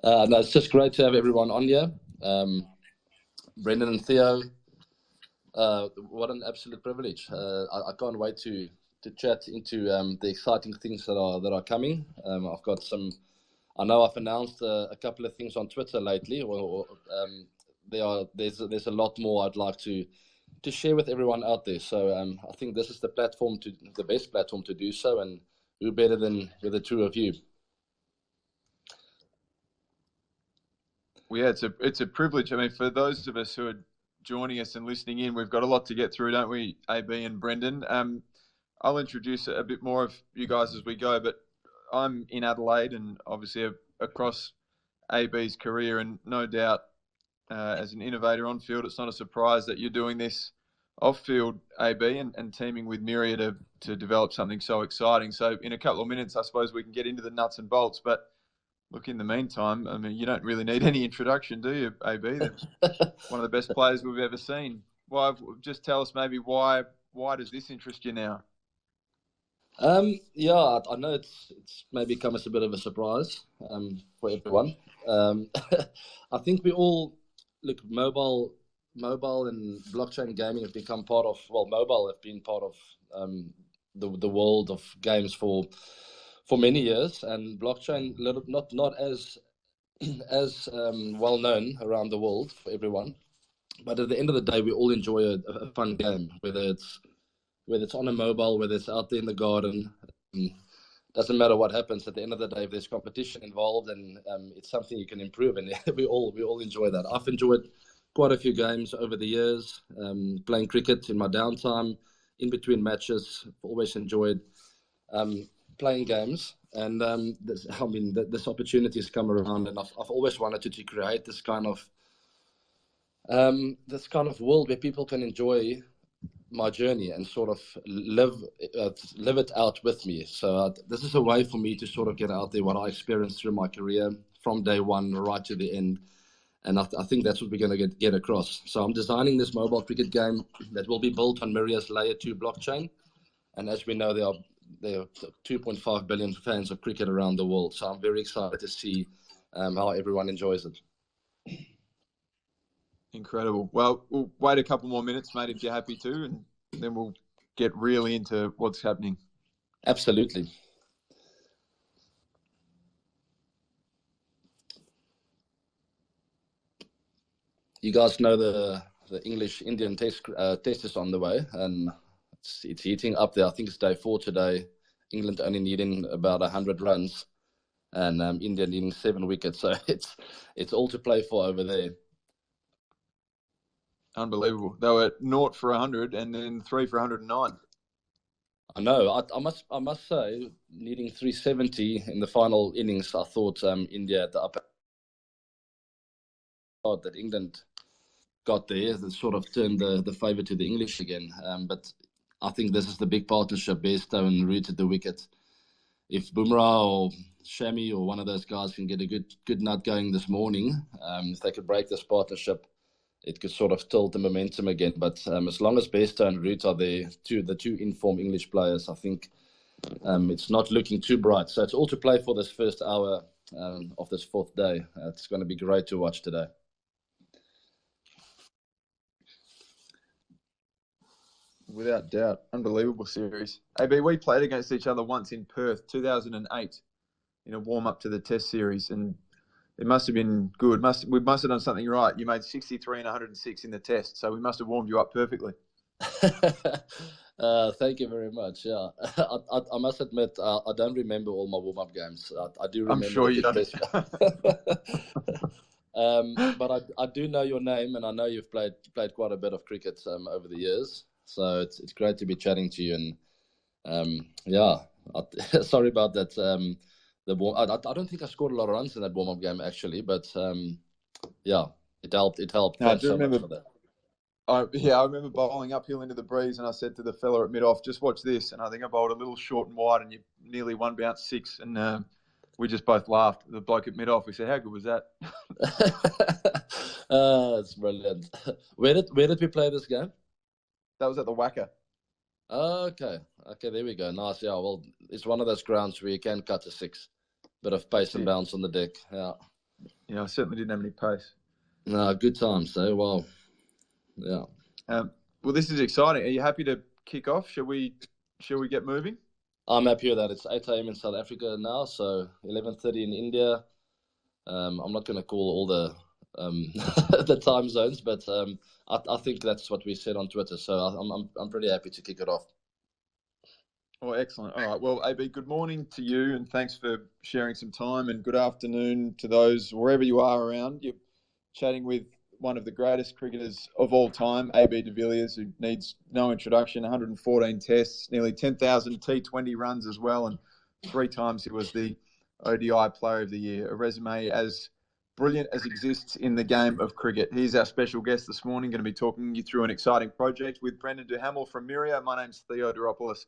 No, it's just great to have everyone on here. Um, Brendan and Theo, what an absolute privilege. I can't wait to chat into the exciting things that are coming. I've got some. I know I've announced a couple of things on Twitter lately. There's a lot more I'd like to share with everyone out there. So I think this is the best platform to do so, and who better than with the two of you? Well, yeah, it's a privilege. I mean, for those of us who are joining us and listening in, we've got a lot to get through, don't we, AB and Brendan? I'll introduce a bit more of you guys as we go, but I'm in Adelaide and obviously across AB's career, and no doubt as an innovator on field, it's not a surprise that you're doing this off field, AB, and teaming with Myria to develop something so exciting. So in a couple of minutes, I suppose we can get into the nuts and bolts, but look, in the meantime, I mean, you don't really need any introduction, do you, AB? One of the best players we've ever seen. Well, just tell us maybe why does this interest you now? Yeah, I know it's maybe come as a bit of a surprise for everyone. I think we all look mobile and blockchain gaming have become part of mobile have been part of the world of games for many years, and blockchain not as well known around the world for everyone. But at the end of the day, we all enjoy a fun game, whether it's on a mobile, whether it's out there in the garden. Doesn't matter what happens. At the end of the day, if there's competition involved and it's something you can improve, and we all enjoy that. I've enjoyed quite a few games over the years, playing cricket in my downtime, in between matches. I've always enjoyed playing games, and this opportunity has come around, and I've always wanted to create this kind of world where people can enjoy my journey and sort of live it out with me. So this is a way for me to sort of get out there what I experienced through my career from day one right to the end. And I think that's what we're going to get across. So I'm designing this mobile cricket game that will be built on Myria's Layer 2 blockchain. And as we know, there are 2.5 billion fans of cricket around the world. So I'm very excited to see how everyone enjoys it. Incredible. Well, we'll wait a couple more minutes, mate, if you're happy to, and then we'll get really into what's happening. Absolutely. You guys know the English-Indian test is on the way, and it's heating up there. I think it's day 4 today. England only needing about 100 runs, and India needing 7 wickets. So it's all to play for over there. Unbelievable. They were 0 for 100 and then 3 for 109. I know. I must say, needing 370 in the final innings, I thought India at the upper part that England got there that sort of turned the favour to the English again. But I think this is the big partnership. Bairstow and Root at the wicket. If Bumrah or Shami or one of those guys can get a good nut going this morning, if they could break this partnership, it could sort of tilt the momentum again. But as long as Bairstow and Root are there, the two informed English players, I think it's not looking too bright. So it's all to play for this first hour of this 4th day. It's going to be great to watch today. Without doubt. Unbelievable series. AB, we played against each other once in Perth, 2008, in a warm-up to the Test series, and it must have been good. We must have done something right. You made 63 and 106 in the Test, so we must have warmed you up perfectly. Thank you very much. Yeah, I must admit, I don't remember all my warm-up games. I do remember. I'm sure you don't. But I do know your name, and I know you've played quite a bit of cricket over the years. So it's great to be chatting to you. And sorry about that. I don't think I scored a lot of runs in that warm-up game actually, but it helped. It helped. No, I do remember that. I remember bowling uphill into the breeze, and I said to the fella at mid-off, "Just watch this." And I think I bowled a little short and wide, and you nearly one bounce 6, and we just both laughed. The bloke at mid-off, we said, "How good was that?" That's brilliant. Where did we play this game? That was at the Wacker. Okay, there we go. Nice. Yeah, well, it's one of those grounds where you can cut a 6, bit of pace and bounce on the deck. Yeah. I certainly didn't have any pace. No, good times. So, wow. Yeah. Well, this is exciting. Are you happy to kick off? Shall we get moving? I'm happy that it's 8 a.m. in South Africa now, so 11:30 in India. I'm not going to call all the the time zones, but I think that's what we said on Twitter. So I'm pretty happy to kick it off. Oh, excellent. All right. Well, AB, good morning to you, and thanks for sharing some time, and good afternoon to those wherever you are around. You're chatting with one of the greatest cricketers of all time, AB de Villiers, who needs no introduction, 114 tests, nearly 10,000 T20 runs as well, and 3 times he was the ODI Player of the Year, a resume as brilliant as exists in the game of cricket. He's our special guest this morning, going to be talking you through an exciting project with Brendan Duhamel from Myria. My name's Theo Doropoulos.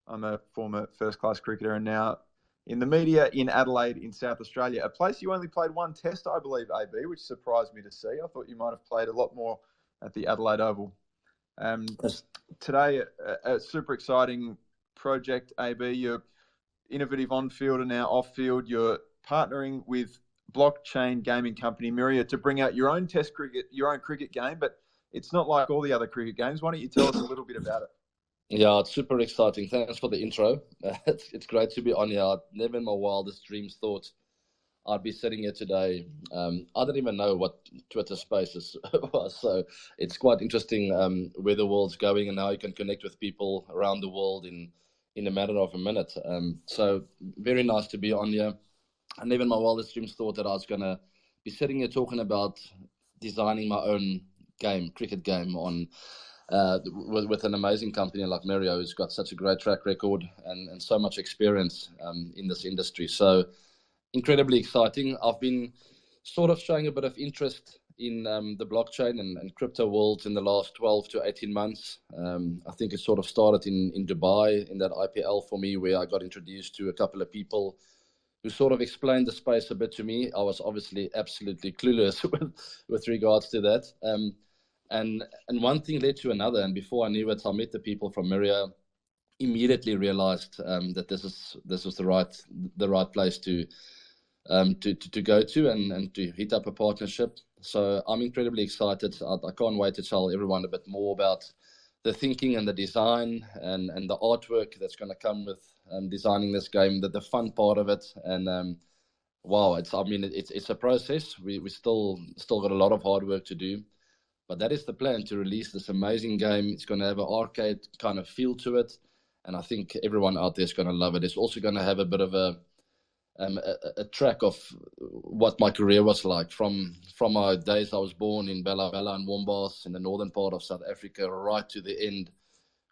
I'm a former first-class cricketer and now in the media in Adelaide in South Australia, a place you only played 1 test, I believe, AB, which surprised me to see. I thought you might have played a lot more at the Adelaide Oval. Today, a super exciting project, AB. You're innovative on-field and now off-field. You're partnering with blockchain gaming company Myria to bring out your own test cricket, your own cricket game, but it's not like all the other cricket games. Why don't you tell us a little bit about it? Yeah, it's super exciting. Thanks for the intro. It's great to be on here. I'd never in my wildest dreams thought I'd be sitting here today. I didn't even know what Twitter Spaces was, so it's quite interesting where the world's going and how you can connect with people around the world in a matter of a minute. So very nice to be on here. I never in my wildest dreams thought that I was going to be sitting here talking about designing my own game, cricket game, on with an amazing company like Myria, who's got such a great track record and so much experience in this industry. So incredibly exciting. I've been sort of showing a bit of interest in the blockchain and crypto world in the last 12 to 18 months. I think it sort of started in Dubai in that IPL for me, where I got introduced to a couple of people who sort of explained the space a bit to me. I was obviously absolutely clueless with regards to that. And one thing led to another, and before I knew it, I met the people from Myria. Immediately realized that this was the right place to go to and to hit up a partnership. So I'm incredibly excited. I can't wait to tell everyone a bit more about the thinking and the design and the artwork that's going to come with designing this game. The fun part of it, and wow, it's a process. We still got a lot of hard work to do. But that is the plan, to release this amazing game. It's going to have an arcade kind of feel to it. And I think everyone out there is going to love it. It's also going to have a bit of a track of what my career was like from my days I was born in Bella Bella and Wombas in the northern part of South Africa, right to the end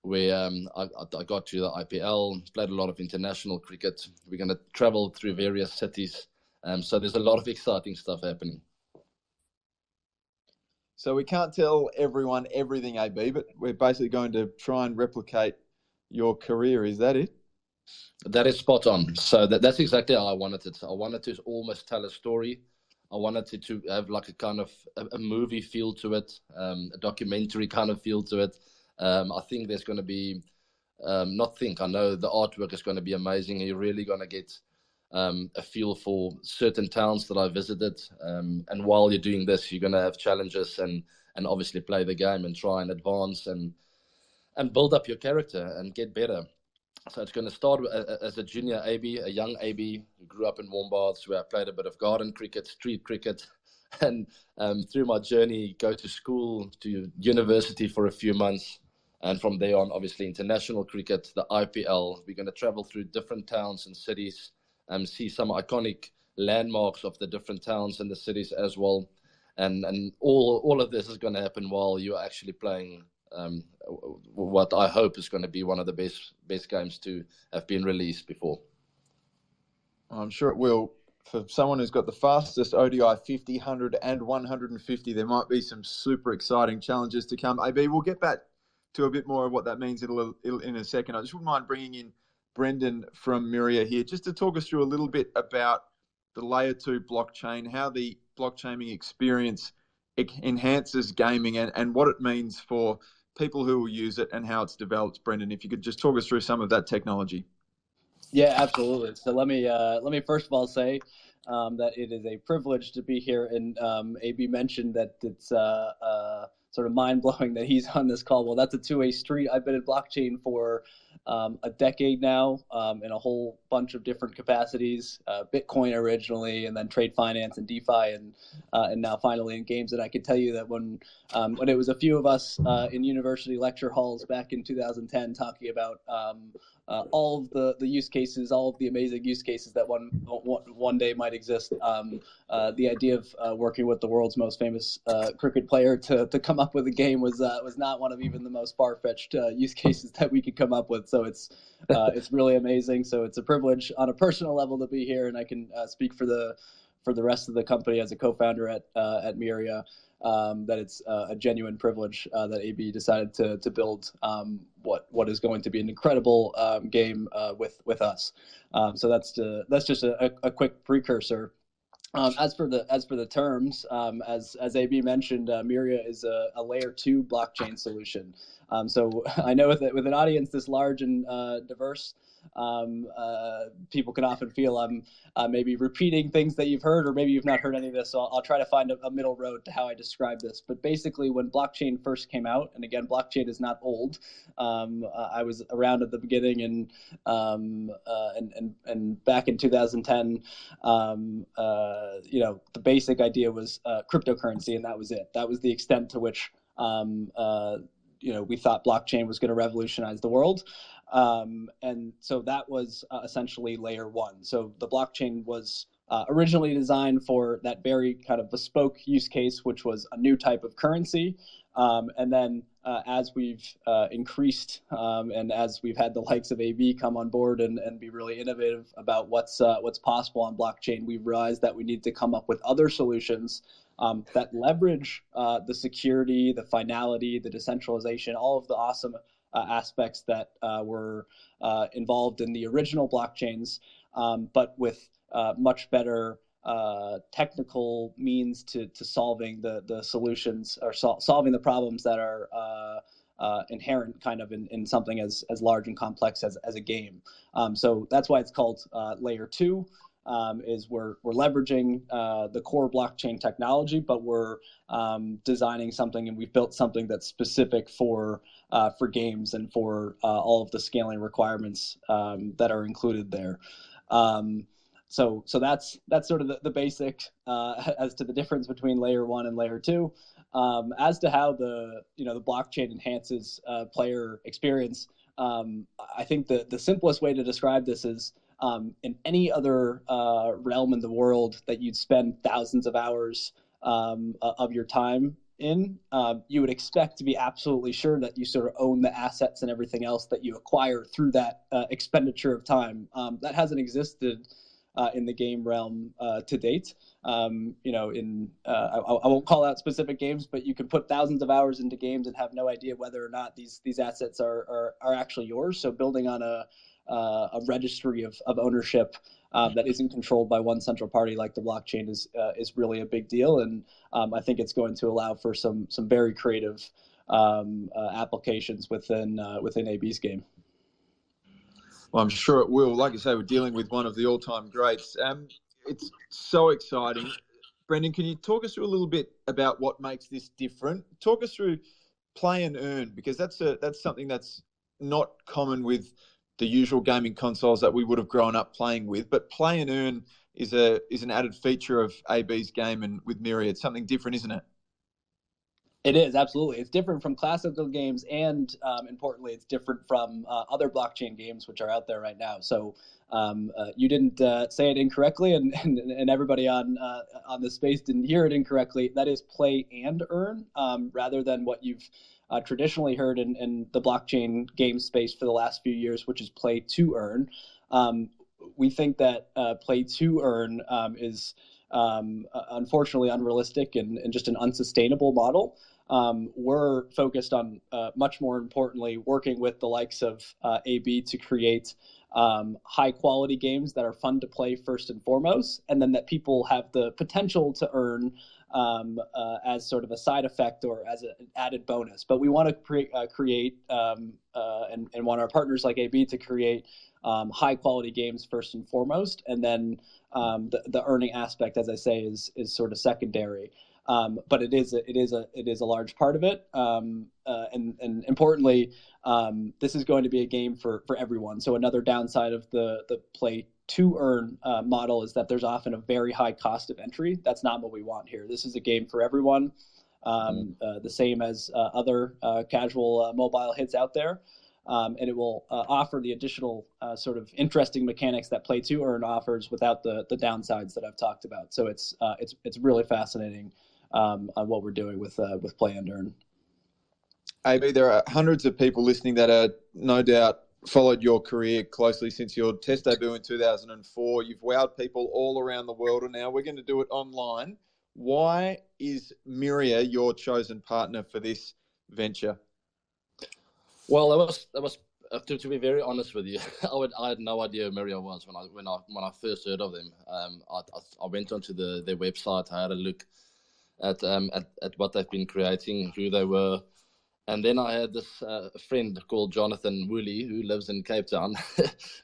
where I got to the IPL, played a lot of international cricket. We're going to travel through various cities. So there's a lot of exciting stuff happening. So we can't tell everyone everything, AB, but we're basically going to try and replicate your career. Is that it? That is spot on. So that's exactly how I wanted it. I wanted to almost tell a story. I wanted to have like a kind of a movie feel to it, a documentary kind of feel to it. I think there's going to be, I know the artwork is going to be amazing. You're really going to get a feel for certain towns that I visited. And while you're doing this, you're going to have challenges and obviously play the game and try and advance and build up your character and get better. So it's going to start as a junior AB, a young AB who grew up in Wombats, where I played a bit of garden cricket, street cricket, and through my journey, go to school, to university for a few months. And from there on, obviously, international cricket, the IPL. We're going to travel through different towns and cities and see some iconic landmarks of the different towns and the cities as well. And all of this is going to happen while you're actually playing what I hope is going to be one of the best games to have been released before. I'm sure it will. For someone who's got the fastest ODI 50, 100 and 150, there might be some super exciting challenges to come. AB, we'll get back to a bit more of what that means in a second. I just wouldn't mind bringing in Brendan from Myria here just to talk us through a little bit about the Layer 2 blockchain, how the blockchaining experience enhances gaming and what it means for people who will use it and how it's developed. Brendan, if you could just talk us through some of that technology. Yeah, absolutely. So let me first of all say that it is a privilege to be here. And AB mentioned that it's sort of mind-blowing that he's on this call. Well, that's a two-way street. I've been in blockchain for a decade now, in a whole bunch of different capacities, Bitcoin originally, and then trade finance and DeFi, and now finally in games. And I can tell you that when it was a few of us in university lecture halls back in 2010 talking about all of the use cases, all of the amazing use cases that one day might exist. The idea of working with the world's most famous cricket player to come up with a game was not one of even the most far-fetched use cases that we could come up with. So it's really amazing. So it's a privilege on a personal level to be here, and I can speak for the rest of the company as a co-founder at Myria. That it's a genuine privilege that AB decided to build what is going to be an incredible game with us. So that's just a quick precursor. As for the terms, as AB mentioned, Myria is a layer 2 blockchain solution. So I know with an audience this large and diverse, people can often feel I'm maybe repeating things that you've heard, or maybe you've not heard any of this. So I'll try to find a middle road to how I describe this. But basically, when blockchain first came out, and again, blockchain is not old. I was around at the beginning, and back in 2010, the basic idea was cryptocurrency, and that was it. That was the extent to which we thought blockchain was going to revolutionize the world. And so that was essentially layer 1. So the blockchain was originally designed for that very kind of bespoke use case, which was a new type of currency. And then as we've increased and as we've had the likes of AB come on board and be really innovative about what's possible on blockchain, we've realized that we need to come up with other solutions that leverage the security, the finality, the decentralization, all of the awesome aspects that were involved in the original blockchains, but with much better technical means to solving the solutions, or solving the problems that are inherent kind of in something as large and complex as a game. So that's why it's called layer 2. Is we're leveraging the core blockchain technology, but we're designing something, and we've built something that's specific for games and for all of the scaling requirements that are included there. So that's sort of the basic as to the difference between layer 1 and layer 2. As to how the blockchain enhances player experience, I think the simplest way to describe this is, in any other realm in the world that you'd spend thousands of hours of your time in, you would expect to be absolutely sure that you sort of own the assets and everything else that you acquire through that expenditure of time. That hasn't existed in the game realm to date. I won't call out specific games, but you can put thousands of hours into games and have no idea whether or not these assets are actually yours. So building on a registry of ownership that isn't controlled by one central party like the blockchain is really a big deal, and I think it's going to allow for some very creative applications within AB's game. Well, I'm sure it will. Like I say, we're dealing with one of the all-time greats. It's so exciting. Brendan, can you talk us through a little bit about what makes this different? Talk us through play and earn, because that's something that's not common with the usual gaming consoles that we would have grown up playing with. But play and earn is an added feature of AB's game, and with Myria, it's something different, isn't it? It is, absolutely. It's different from classical games, and importantly, it's different from other blockchain games which are out there right now. So you didn't say it incorrectly, and everybody on this space didn't hear it incorrectly. That is play and earn, rather than what you've traditionally heard in the blockchain game space for the last few years, which is play to earn. We think that play to earn is unfortunately unrealistic and just an unsustainable model. we're focused on much more importantly working with the likes of AB to create high quality games that are fun to play first and foremost, and then that people have the potential to earn as sort of a side effect or as an added bonus. But we want to create and want our partners like AB to create high quality games first and foremost, and then the earning aspect, as I say, is sort of secondary. But it is a large part of it, and importantly, this is going to be a game for everyone. So another downside of the play to earn model is that there's often a very high cost of entry. That's not what we want here. This is a game for everyone, the same as other casual mobile hits out there. And it will offer the additional sort of interesting mechanics that play to earn offers without the downsides that I've talked about. So it's really fascinating on what we're doing with play and earn. AB, there are hundreds of people listening that are no doubt followed your career closely since your test debut in 2004. You've wowed people all around the world, and now we're going to do it online. Why is Myria your chosen partner for this venture? Well, that was to be very honest with you, I had no idea who Myria was when I first heard of them. I went onto their website, I had a look at what they've been creating, who they were. And then I had this friend called Jonathan Woolley, who lives in Cape Town,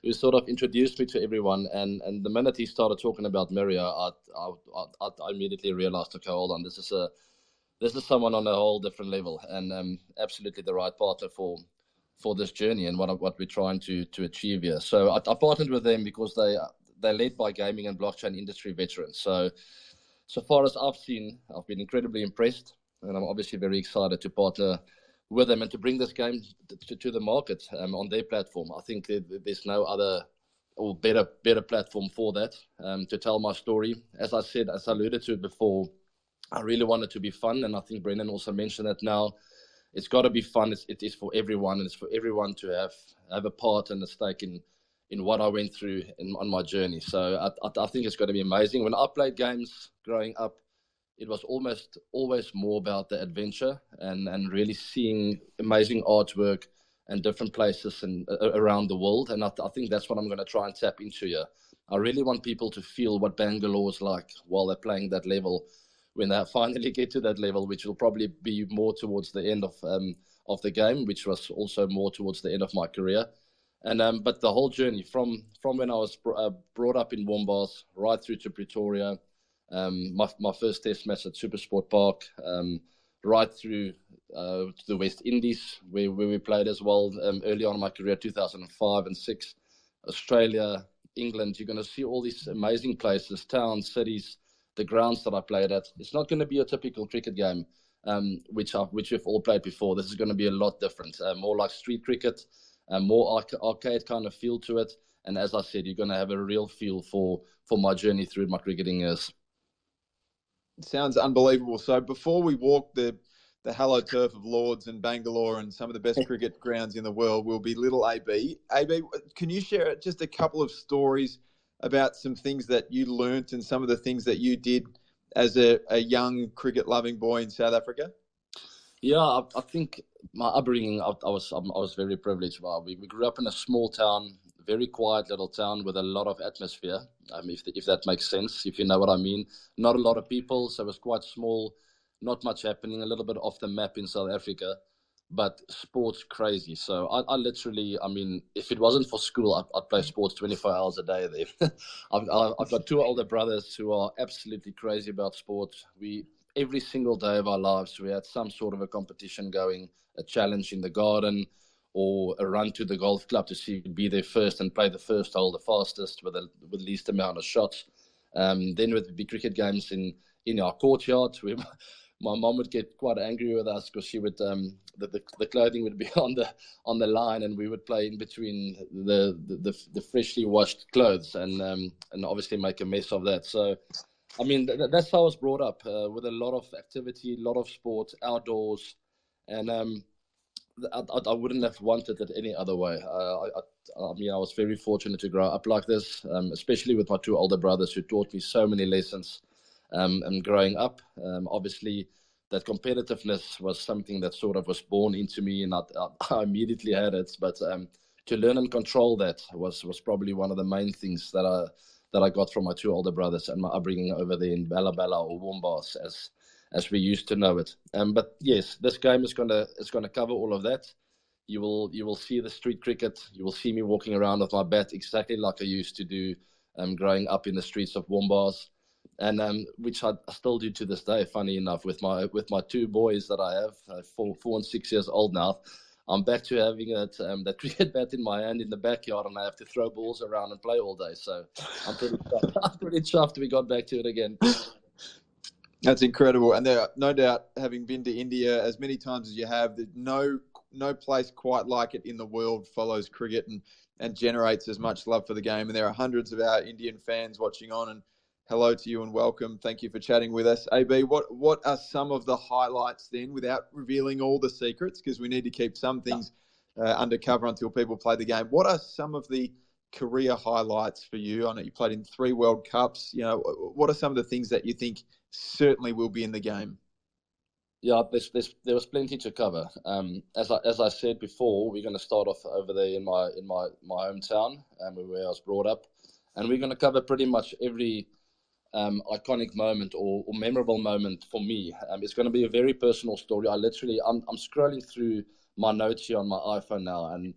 who sort of introduced me to everyone. And the minute he started talking about Myria, I immediately realized, okay, hold on, this is someone on a whole different level, and absolutely the right partner for this journey and what we're trying to achieve here. So I partnered with them because they're led by gaming and blockchain industry veterans. So far as I've seen, I've been incredibly impressed, and I'm obviously very excited to partner with them and to bring this game to the market on their platform. I think there's no other or better platform for that, to tell my story. As I said, as I alluded to before, I really want it to be fun, and I think Brendan also mentioned that now. It's got to be fun. It is for everyone, and it's for everyone to have a part and a stake in what I went through on my journey. So I think it's going to be amazing. When I played games growing up, it was almost always more about the adventure and really seeing amazing artwork and different places and around the world. And I think that's what I'm going to try and tap into here. I really want people to feel what Bangalore is like while they're playing that level, when they finally get to that level, which will probably be more towards the end of the game, which was also more towards the end of my career. And but the whole journey from when I was brought up in Wombas right through to Pretoria, my first test match at Supersport Park, right through to the West Indies, where we played as well early on in my career, 2005 and 6, Australia, England. You're going to see all these amazing places, towns, cities, the grounds that I played at. It's not going to be a typical cricket game, which we've all played before. This is going to be a lot different, more like street cricket, more arcade kind of feel to it. And as I said, you're going to have a real feel for my journey through my cricketing years. Sounds unbelievable. So before we walk the hallowed turf of Lords and Bangalore and some of the best cricket grounds in the world, will be little AB. AB, can you share just a couple of stories about some things that you learnt and some of the things that you did as a young cricket-loving boy in South Africa? Yeah, I think my upbringing, I was very privileged. We grew up in a small town, very quiet little town with a lot of atmosphere, if that makes sense, if you know what I mean. Not a lot of people, so it was quite small, not much happening, a little bit off the map in South Africa, but sports crazy. So I literally, I mean, if it wasn't for school, I'd play sports 24 hours a day there. I've got two older brothers who are absolutely crazy about sports. Every single day of our lives, we had some sort of a competition going, a challenge in the garden, or a run to the golf club to see be there first and play the first hole the fastest with least amount of shots. Then with the cricket games in our courtyard, my mom would get quite angry with us because she would the clothing would be on the line, and we would play in between the freshly washed clothes and obviously make a mess of that. So, I mean, that's how I was brought up, with a lot of activity, a lot of sport, outdoors, and I wouldn't have wanted it any other way. I mean, I was very fortunate to grow up like this, especially with my two older brothers who taught me so many lessons growing up. Obviously, that competitiveness was something that sort of was born into me, and I immediately had it. But to learn and control that was probably one of the main things that I got from my two older brothers and my upbringing over there in Bala Bala, or Wombas, as we used to know it. But yes, this game is gonna cover all of that. You will see the street cricket. You will see me walking around with my bat exactly like I used to do growing up in the streets of Wombas, and which I still do to this day. Funny enough, with my two boys that I have, 4 and 6 years old now, I'm back to having that cricket bat in my hand in the backyard, and I have to throw balls around and play all day. So I'm pretty chuffed we got back to it again. That's incredible. And there, no doubt, having been to India as many times as you have, there's no place quite like it in the world follows cricket and generates as much love for the game. And there are hundreds of our Indian fans watching on. And hello to you and welcome. Thank you for chatting with us. AB, what are some of the highlights then, without revealing all the secrets, because we need to keep some things undercover until people play the game. What are some of the career highlights for you? I know you played in 3 World Cups. You know, what are some of the things that you think certainly will be in the game? Yeah, there was plenty to cover. As I said before, we're going to start off over there in my hometown, where I was brought up, and we're going to cover pretty much every iconic moment or memorable moment for me. It's going to be a very personal story. I'm scrolling through my notes here on my iPhone now, and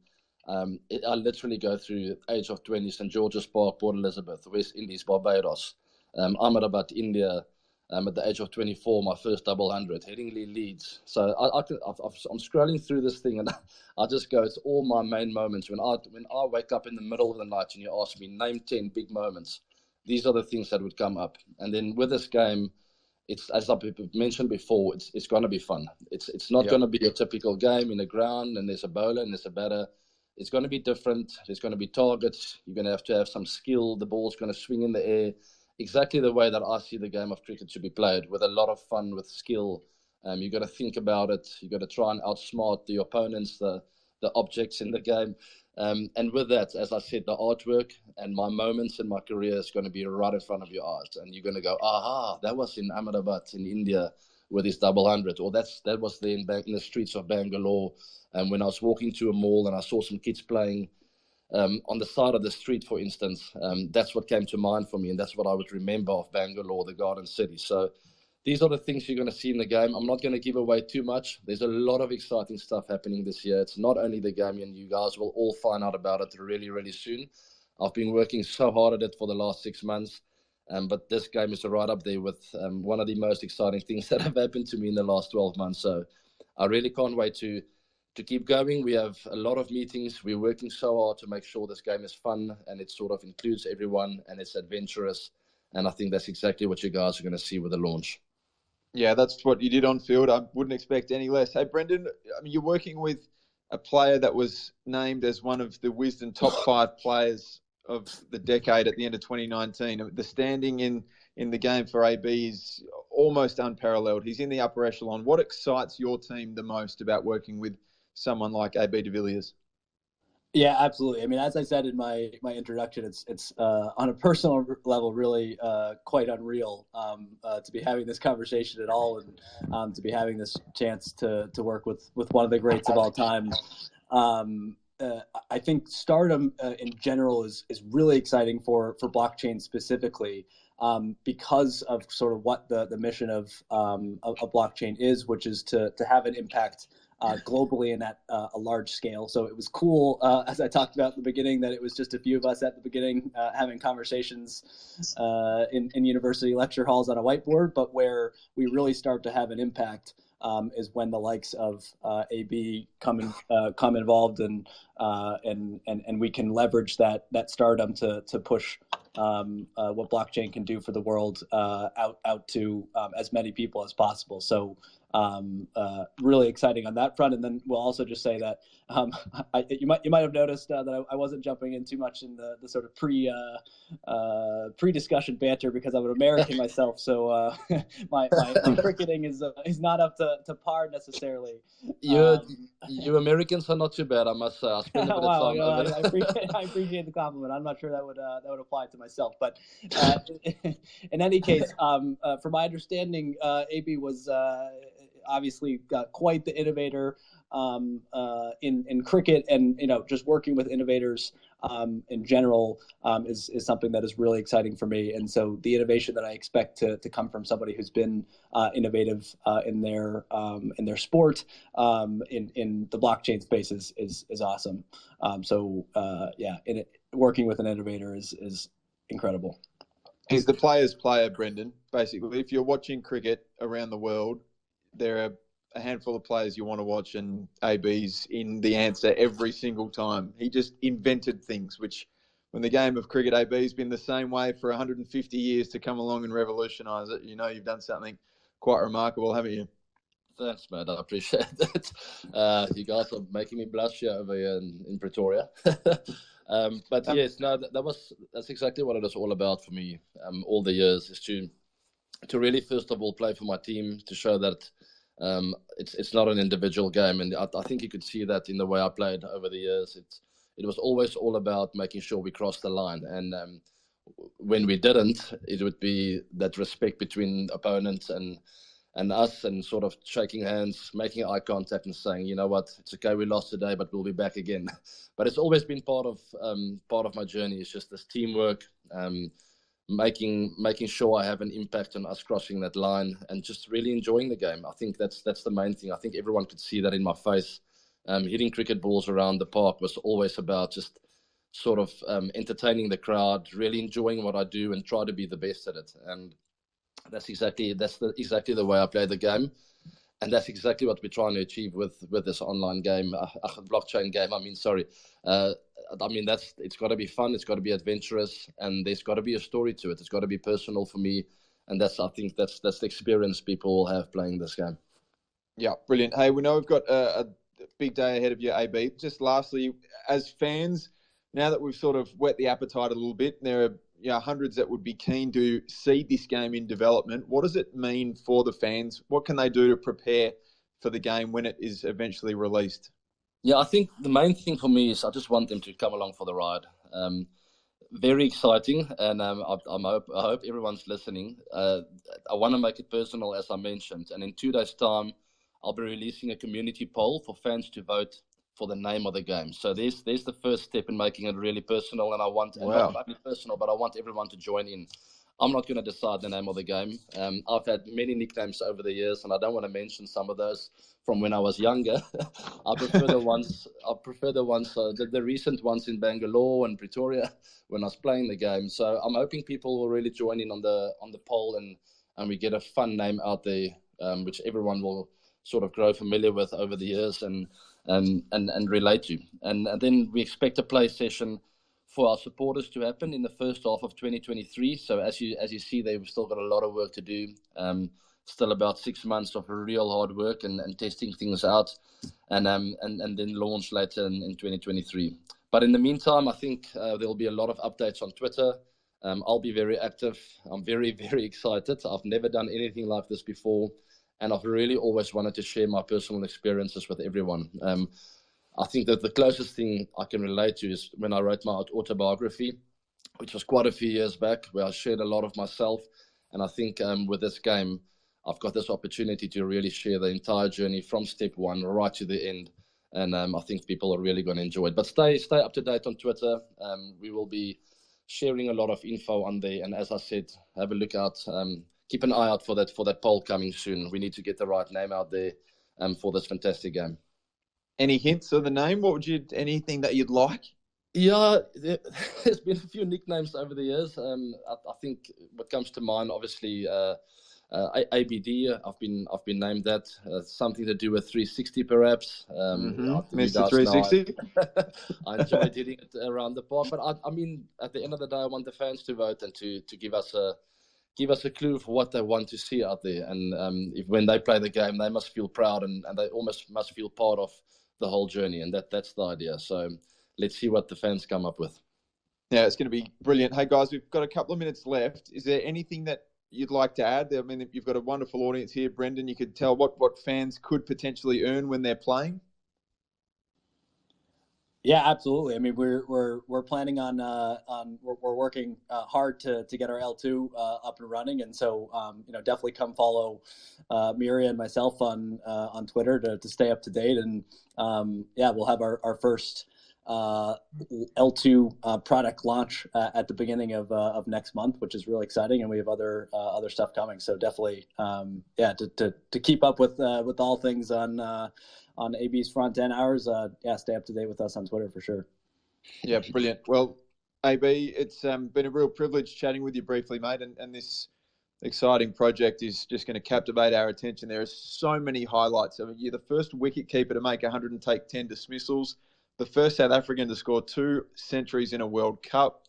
I literally go through age of 20, St. George's Park, Port Elizabeth, West Indies, Barbados, Ahmedabad, India. At the age of 24, my first double 100, Headingley, Leeds. So I'm scrolling through this thing, and I just go, it's all my main moments. When I wake up in the middle of the night and you ask me, name 10 big moments, these are the things that would come up. And then with this game, it's, as I've mentioned before, it's going to be fun. It's not going to be a typical game in a ground and there's a bowler and there's a batter. It's going to be different. There's going to be targets. You're going to have some skill. The ball's going to swing in the air. Exactly the way that I see the game of cricket should be played, with a lot of fun, with skill. You've got to think about it. You've got to try and outsmart the opponents, the objects in the game. And with that, as I said, the artwork and my moments in my career is going to be right in front of your eyes. And you're going to go, aha, that was in Ahmedabad in India with his double 100. Or that was there in the streets of Bangalore. And when I was walking to a mall and I saw some kids playing on the side of the street, for instance, that's what came to mind for me, and that's what I would remember of Bangalore, the Garden City. So these are the things you're going to see in the game. I'm not going to give away too much. There's a lot of exciting stuff happening this year. It's not only the game, and you guys will all find out about it really, really soon. I've been working so hard at it for the last 6 months, but this game is right up there with one of the most exciting things that have happened to me in the last 12 months. So I really can't wait to keep going. We have a lot of meetings. We're working so hard to make sure this game is fun and it sort of includes everyone and it's adventurous. And I think that's exactly what you guys are going to see with the launch. Yeah, that's what you did on field. I wouldn't expect any less. Hey, Brendan, I mean, you're working with a player that was named as one of the Wisden top 5 players of the decade at the end of 2019. The standing in the game for AB is almost unparalleled. He's in the upper echelon. What excites your team the most about working with someone like AB de Villiers? Yeah, absolutely. I mean, as I said in my introduction, it's on a personal level really quite unreal to be having this conversation at all, and to be having this chance to work with one of the greats of all time. I think stardom in general is really exciting for blockchain specifically, because of sort of what the mission of blockchain is, which is to have an impact globally and at a large scale. So it was cool, as I talked about at the beginning, that it was just a few of us at the beginning having conversations in university lecture halls on a whiteboard, but where we really start to have an impact is when the likes of AB come involved, and we can leverage that stardom to push what blockchain can do for the world out to as many people as possible. So really exciting on that front. And then we'll also just say that you might have noticed that I wasn't jumping in too much in the sort of pre-discussion banter, because I'm an American myself. So my cricketing is not up to par necessarily. You Americans are not too bad, I must say. I spend a bit of time over there. I appreciate the compliment. I'm not sure that would apply to myself, but in any case, from my understanding, AB was obviously got quite the innovator in cricket, and just working with innovators in general is something that is really exciting for me. And so the innovation that I expect to come from somebody who's been innovative in their sport in the blockchain space is awesome. Working with an innovator is incredible. He's the player's player, Brendan. Basically, if you're watching cricket around the world, there are a handful of players you want to watch, and AB's in the answer every single time. He just invented things, which when the game of cricket, AB's been the same way for 150 years to come along and revolutionise it. You've done something quite remarkable, haven't you? Thanks, mate. I appreciate that. You guys are making me blush here over here in Pretoria. But yes, no, that's exactly what it is all about for me. All the years is to really first of all play for my team, to show that it's not an individual game, and I think you could see that in the way I played over the years. It was always all about making sure we crossed the line, and when we didn't, it would be that respect between opponents and us, and sort of shaking hands, making eye contact, and saying, you know what, it's okay, we lost today, but we'll be back again. But it's always been part of my journey. It's just this teamwork, making sure I have an impact on us crossing that line, and just really enjoying the game. I think that's the main thing. I think everyone could see that in my face. Hitting cricket balls around the park was always about just sort of entertaining the crowd, really enjoying what I do, and try to be the best at it. And that's exactly the way I play the game, and that's exactly what we're trying to achieve with this online game, blockchain game. It's got to be fun, it's got to be adventurous, and there's got to be a story to it. It's got to be personal for me, and I think that's the experience people will have playing this game. Yeah, brilliant. Hey, we know we've got a big day ahead of you, AB. Just lastly, as fans, now that we've sort of whet the appetite a little bit, there are hundreds that would be keen to see this game in development. What does it mean for the fans? What can they do to prepare for the game when it is eventually released? Yeah, I think the main thing for me is I just want them to come along for the ride. Very exciting, and I hope everyone's listening. I want to make it personal, as I mentioned, and in 2 days' time, I'll be releasing a community poll for fans to vote for the name of the game. So there's the first step in making it really personal, and not only personal, but I want everyone to join in. I'm not going to decide the name of the game. I've had many nicknames over the years, and I don't want to mention some of those from when I was younger. I prefer the ones, the recent ones in Bangalore and Pretoria when I was playing the game. So I'm hoping people will really join in on the poll, and we get a fun name out there, which everyone will sort of grow familiar with over the years and relate to. And then we expect a play session for our supporters to happen in the first half of 2023. So as you see, they've still got a lot of work to do. Still about 6 months of real hard work and testing things out, and then launch later in 2023. But in the meantime, I think there'll be a lot of updates on Twitter. I'll be very active. I'm very, very excited. I've never done anything like this before, and I've really always wanted to share my personal experiences with everyone. I think that the closest thing I can relate to is when I wrote my autobiography, which was quite a few years back, where I shared a lot of myself. And I think with this game, I've got this opportunity to really share the entire journey from step one right to the end. And I think people are really going to enjoy it. But stay up to date on Twitter. We will be sharing a lot of info on there. And as I said, have a look out. Keep an eye out for that poll coming soon. We need to get the right name out there for this fantastic game. Any hints of the name? Anything that you'd like? Yeah, there's been a few nicknames over the years. I think what comes to mind, obviously, ABD. I've been named that. Something to do with 360, perhaps. Mr. 360. I enjoyed hitting it around the park, but I mean, at the end of the day, I want the fans to vote and to give us a clue for what they want to see out there. And when they play the game, they must feel proud and they almost must feel part of the whole journey. And that's the idea. So let's see what the fans come up with. Yeah, it's going to be brilliant. Hey, guys, we've got a couple of minutes left. Is there anything that you'd like to add? I mean, you've got a wonderful audience here, Brendan. You could tell what fans could potentially earn when they're playing. Yeah, absolutely. I mean, we're planning on we're working hard to get our L2 up and running, and so definitely come follow Myria and myself on Twitter to stay up to date, and yeah, we'll have our first L2 product launch at the beginning of next month, which is really exciting, and we have other stuff coming. So definitely, yeah, to keep up with all things on AB's front end hours, yeah, stay up to date with us on Twitter for sure. Yeah, brilliant. Well, AB, it's been a real privilege chatting with you briefly, mate, and this exciting project is just going to captivate our attention. There are so many highlights. I mean, you're the first wicket keeper to make 100 and take 10 dismissals, the first South African to score 2 centuries in a World Cup.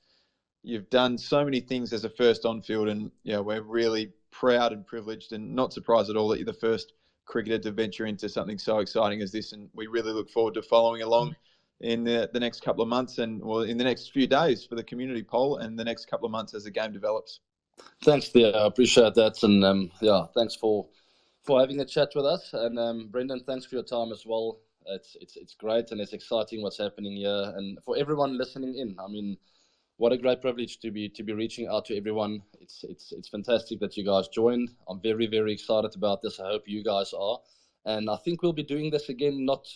You've done so many things as a first on field, and we're really proud and privileged and not surprised at all that you're the first cricketer to venture into something so exciting as this. And we really look forward to following along in the next couple of months and in the next few days for the community poll and the next couple of months as the game develops. Thanks, Theo. I appreciate that. And yeah, thanks for having a chat with us. And Brendan, thanks for your time as well. It's great and it's exciting what's happening here. And for everyone listening in, I mean, what a great privilege to be reaching out to everyone. It's fantastic that you guys joined. I'm very, very excited about this. I hope you guys are. And I think we'll be doing this again, not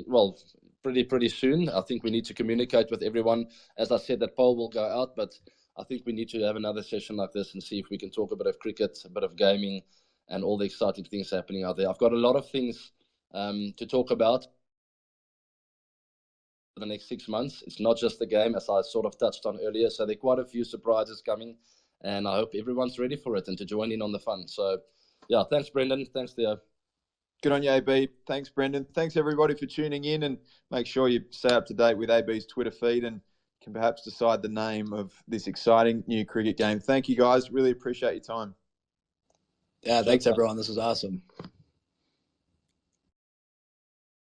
well, pretty soon. I think we need to communicate with everyone. As I said, that poll will go out, but I think we need to have another session like this and see if we can talk a bit of cricket, a bit of gaming, and all the exciting things happening out there. I've got a lot of things to talk about for the next 6 months. It's not just the game, as I sort of touched on earlier. So there are quite a few surprises coming, and I hope everyone's ready for it and to join in on the fun. So, yeah, thanks, Brendan. Thanks, Theo. Good on you, AB. Thanks, Brendan. Thanks, everybody, for tuning in, and make sure you stay up to date with AB's Twitter feed and can perhaps decide the name of this exciting new cricket game. Thank you, guys. Really appreciate your time. Yeah, thanks, everyone. This was awesome.